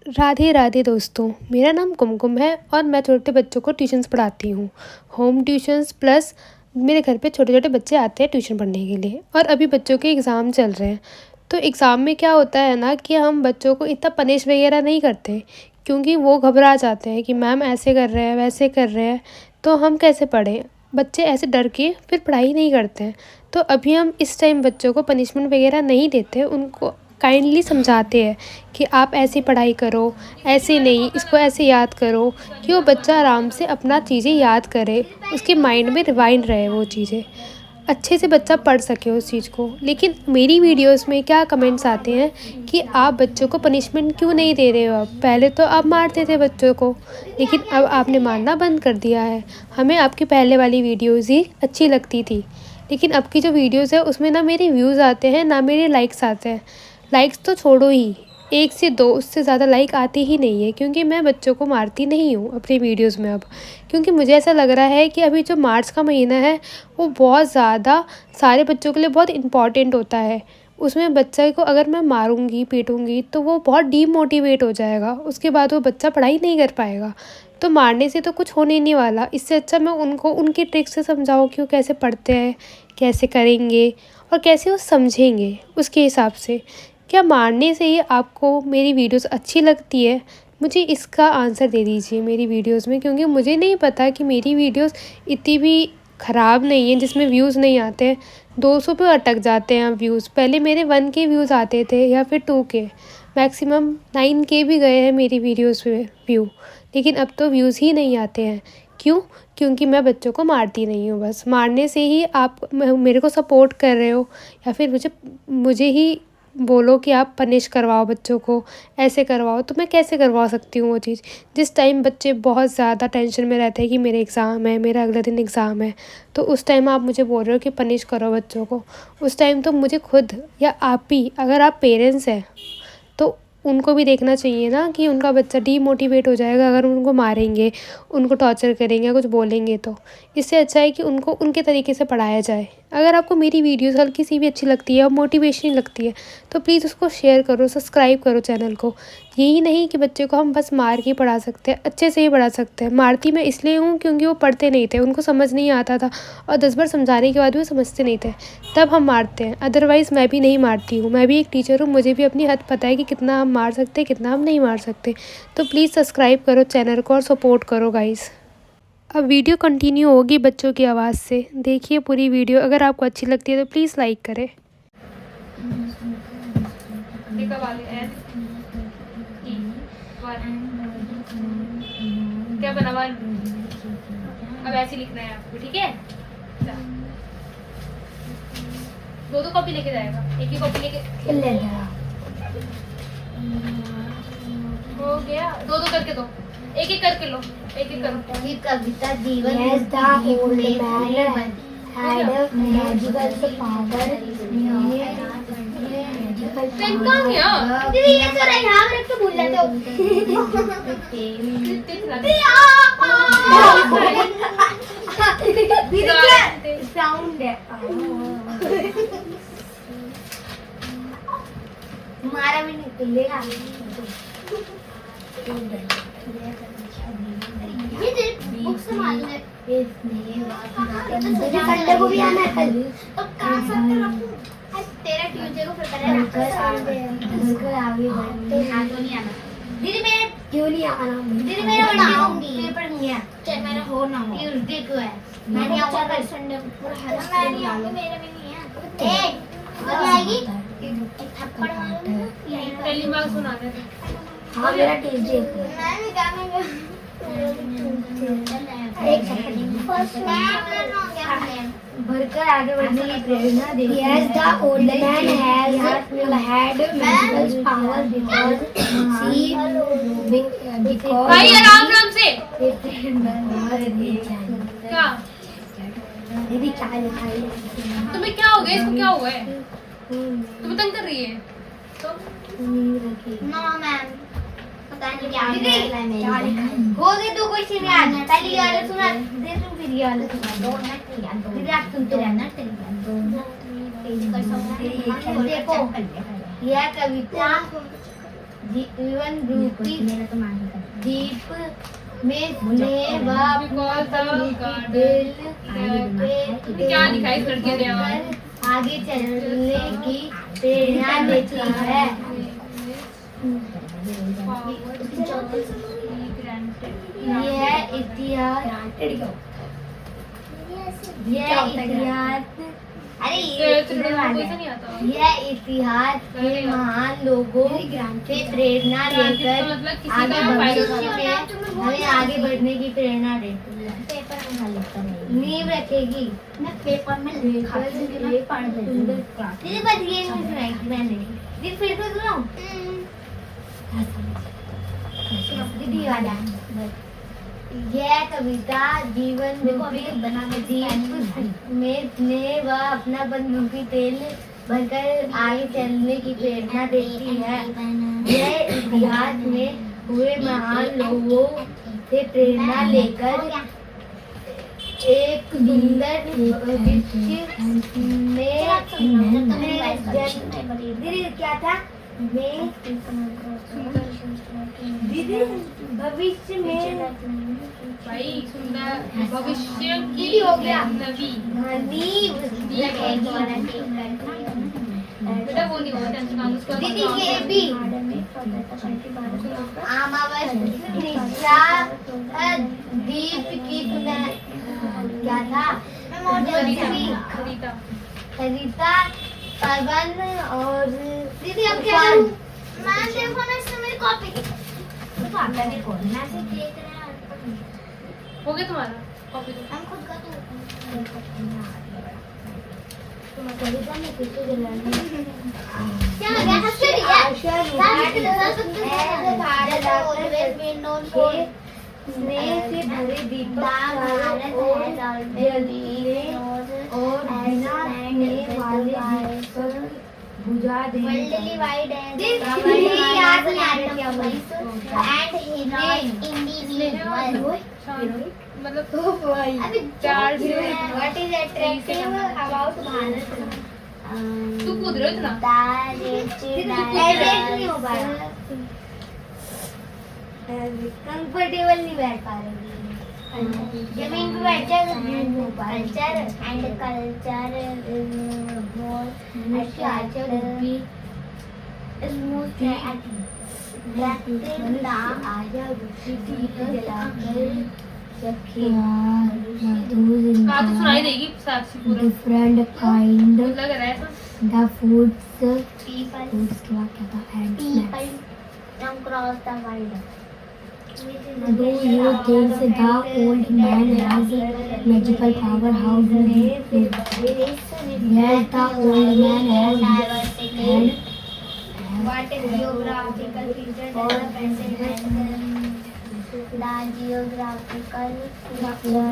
राधे राधे दोस्तों, मेरा नाम कुमकुम है और मैं छोटे बच्चों को ट्यूशन्स पढ़ाती हूँ। होम ट्यूशन्स प्लस मेरे घर पे छोटे छोटे बच्चे आते हैं ट्यूशन पढ़ने के लिए। और अभी बच्चों के एग्ज़ाम चल रहे हैं, तो एग्ज़ाम में क्या होता है ना कि हम बच्चों को इतना पनिश वगैरह नहीं करते, क्योंकि वो घबरा जाते हैं कि मैम ऐसे कर रहे हैं वैसे कर रहे हैं, तो हम कैसे पढ़ें। बच्चे ऐसे डर के फिर पढ़ाई नहीं करते हैं। तो अभी हम इस टाइम बच्चों को पनिशमेंट वगैरह नहीं देते, उनको काइंडली समझाते हैं कि आप ऐसी पढ़ाई करो, ऐसे नहीं, इसको ऐसे याद करो, कि वो बच्चा आराम से अपना चीज़ें याद करे, उसके माइंड में रिवाइंड रहे वो चीज़ें, अच्छे से बच्चा पढ़ सके उस चीज़ को। लेकिन मेरी वीडियोस में क्या कमेंट्स आते हैं कि आप बच्चों को पनिशमेंट क्यों नहीं दे रहे हो। अब पहले तो आप मारते थे बच्चों को, लेकिन अब आपने मारना बंद कर दिया है। हमें आपकी पहले वाली वीडियोज़ ही अच्छी लगती थी, लेकिन अब की जो वीडियोज़ है उसमें ना मेरे व्यूज़ आते हैं ना मेरे लाइक्स आते हैं। लाइक्स तो छोड़ो ही, 1 से 2 उससे ज़्यादा लाइक आते ही नहीं है, क्योंकि मैं बच्चों को मारती नहीं हूँ अपनी वीडियोज़ में अब। क्योंकि मुझे ऐसा लग रहा है कि अभी जो मार्च का महीना है वो बहुत ज़्यादा सारे बच्चों के लिए बहुत इम्पॉर्टेंट होता है। उसमें बच्चे को अगर मैं मारूँगी पीटूँगी तो वो बहुत डीमोटिवेट हो जाएगा, उसके बाद वो बच्चा पढ़ाई नहीं कर पाएगा। तो मारने से तो कुछ होने नहीं वाला, इससे अच्छा मैं उनको उनकी ट्रिक से समझाऊँ कि वो कैसे पढ़ते हैं, कैसे करेंगे और कैसे वो समझेंगे उसके हिसाब से। क्या मारने से ही आपको मेरी वीडियोस अच्छी लगती है? मुझे इसका आंसर दे दीजिए मेरी वीडियोस में, क्योंकि मुझे नहीं पता कि मेरी वीडियोस इतनी भी ख़राब नहीं है जिसमें व्यूज़ नहीं आते हैं। 200 पे अटक जाते हैं व्यूज़। पहले मेरे 1 के व्यूज़ आते थे या फिर 2 के, मैक्सिमम 9 के भी गए हैं मेरी वीडियोस पे व्यू, लेकिन अब तो व्यूज़ ही नहीं आते हैं। क्यों? क्योंकि मैं बच्चों को मारती नहीं हूँ। बस मारने से ही आप मेरे को सपोर्ट कर रहे हो, या फिर मुझे ही बोलो कि आप पनिश करवाओ बच्चों को, ऐसे करवाओ। तो मैं कैसे करवा सकती हूँ वो चीज़, जिस टाइम बच्चे बहुत ज़्यादा टेंशन में रहते हैं कि मेरे एग्ज़ाम है, मेरा अगले दिन एग्ज़ाम है, तो उस टाइम आप मुझे बोल रहे हो कि पनिश करो बच्चों को। उस टाइम तो मुझे खुद या आप ही, अगर आप पेरेंट्स हैं तो उनको भी देखना चाहिए ना कि उनका बच्चा डीमोटिवेट हो जाएगा अगर उनको मारेंगे, उनको टॉर्चर करेंगे, कुछ बोलेंगे तो। इससे अच्छा है कि उनको उनके तरीके से पढ़ाया जाए। अगर आपको मेरी वीडियोस हल्की सी भी अच्छी लगती है और मोटिवेशनल लगती है तो प्लीज़ उसको शेयर करो, सब्सक्राइब करो चैनल को। यही नहीं कि बच्चे को हम बस मार के पढ़ा सकते हैं, अच्छे से ही पढ़ा सकते हैं। मारती मैं इसलिए हूँ क्योंकि वो पढ़ते नहीं थे, उनको समझ नहीं आता था, और 10 बार समझाने के बाद भी वो समझते नहीं थे, तब हम मारते हैं। अदरवाइज़ मैं भी नहीं मारती हूँ, मैं भी एक टीचर हूँ, मुझे भी अपनी हद पता है कि कितना हम मार सकते हैं, कितना हम नहीं मार सकते। तो प्लीज़ सब्सक्राइब करो चैनल को और सपोर्ट करो गाइज़। अब वीडियो कंटिन्यू होगी बच्चों की आवाज़ से, देखिए पूरी वीडियो। अगर आपको अच्छी लगती है तो प्लीज़ लाइक करें। क्या बना वन? अब ऐसे लिखना है आपको, ठीक है? दो कॉपी लेके जाएगा, एक ही कॉपी लेके ले जा। हो गया, दो करके दो, एक एक करके लो, एक एक करो। ये कविता जीवन Yes, the old man had a magical power. Pen कहाँ गया? दीदी ये तो यहाँ रख के भूल जाते हो। दीदी साउंड है। हमारा भी निकलेगा। बुक्स मालूम है। संडे को भी आना है कल। तो कहाँ संडे रखूँ? तेरा ट्यूसडे को पेपर है। कल आगे बढ़ तो नहीं आना। दीदी मैं क्यों नहीं आना? दीदी मेरा बनाऊंगी। पेपर नहीं है। चाहे मेरा हो ना हो। ट्यूसडे को है। मैंने आऊँगा कल संडे को पूरा हर मैं नहीं आऊँगी, मेरे में नहीं है। ए, कब आएगी? थप्पड़ मारूंगा। पहली बार सुना दे। हाँ मेरा ट्यूसडे को। मैं भी जाऊँगा। एक सेकंड फर्स्ट भरकर आगे बढ़ने की प्रेरणा दे। Yes, the old man has had magical power because भाई आराम से। क्या? दीदी क्या लिखा है? तुम्हें क्या हो गया? इसको क्या हुआ है? तुम तंग कर रही है? तो नो मैम हो गए तो कोई चीज याद नहीं। पहली वाला सुना दे, तुम फिर ये वाला सुना दो ना। फिर आप सुनते रहना। देखो यह कविता जीवन रूपी दीप में स्नेह व क्या लिखा है इस लड़के ने? आगे चलने की प्रेरणा देती है। यह इतिहास यह इतिहास के महान लोगों से प्रेरणा लेकर आगे हमें आगे बढ़ने की प्रेरणा देती है। नींव रखेगी। मैं पेपर में लिखा दीदी बस ये नहीं सुनाई थी मैंने। दीदी फिर से सुनाऊं? दीदी याद है। यह कविता जीवन रूपी दीप में स्नेह व अपनापन रूपी तेल भरकर आगे चलने की प्रेरणा देती है। यह इतिहास में हुए महान लोगों से प्रेरणा लेकर एक सुंदर भविष्य दीदी क्या था? दीदी भविष्य में भाई सुंदर भविष्य दीदी हो गया। नवी बेटा वो नहीं होता उसका दीदी ये भी अमावस्या दीप की क्या था? कविता पवन और दीदी अब क्या करूं? मैं देखो ना इसमें मेरी कॉपी तो आता नहीं कौन मैं से देख रहे हैं। हो गया तुम्हारा कॉपी? तो हम खुद का तो तुम कविता में किसको दिलानी क्या हो गया? हंस क्यों रही है? Bharat always been known for स्नेह से भरे दीपक और बिना स्नेह वाले बुझा देने वाले याद नहीं आ रहा क्या बोली मतलब अभी चार what is attractive about Bharat? तू कूद रहे हो इतना? नहीं हो पा रहा, कंफर्टेबल नहीं बैठ पा रही, जमीन पे बैठ जाए तो नहीं हो पा रहा। कल्चर एंड कल्चर आजा दीप जलाकर हाँ तो सुनाई देगी साक्षी पूरा डिफरेंट काइंड लग रहा है ऐसा। द फूड्स पीपल क्या था people from across the world. Do you think the old man has magical power? How do you feel? Yes, the old man has what is geographical features of the present? The geographical features.